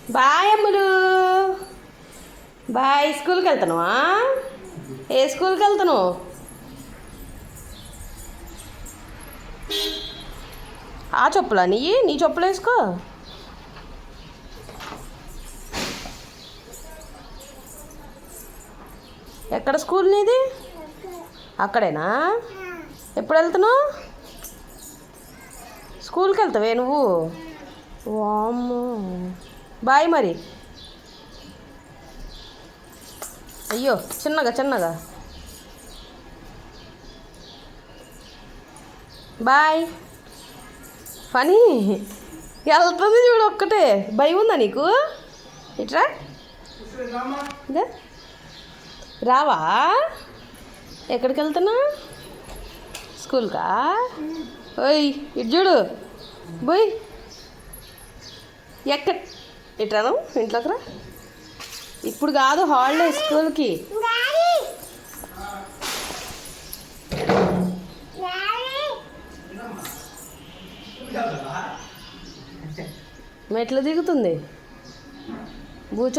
Bye అమ్ములు. Bye. స్కూల్కి వెళ్తున్నావా? ఏ స్కూల్కి వెళ్తున్నావు? ఆ చెప్పులా నీ చెప్పులు వేసుకో. ఎక్కడ స్కూల్ నీది? అక్కడేనా? ఎప్పుడు వెళ్తున్నావు? స్కూల్కి వెళ్తావే నువ్వు? వామ్మో. బాయ్ మరి. అయ్యో, చిన్నగా చిన్నగా బాయ్. పని వెళ్తుంది చూడు, ఒక్కటే. భయం ఉందా నీకు? ఇట్రా. ఇదా రావా? ఎక్కడికి వెళ్తున్నా? స్కూల్కా? ఓయ్ ఇటు చూడు. బోయ్ ఎక్కడ? ఇట్రాను, ఇంట్లోకి రా. ఇప్పుడు కాదు, హాలిడే స్కూల్కి. మెట్లు దిగుతుంది. కూర్చో.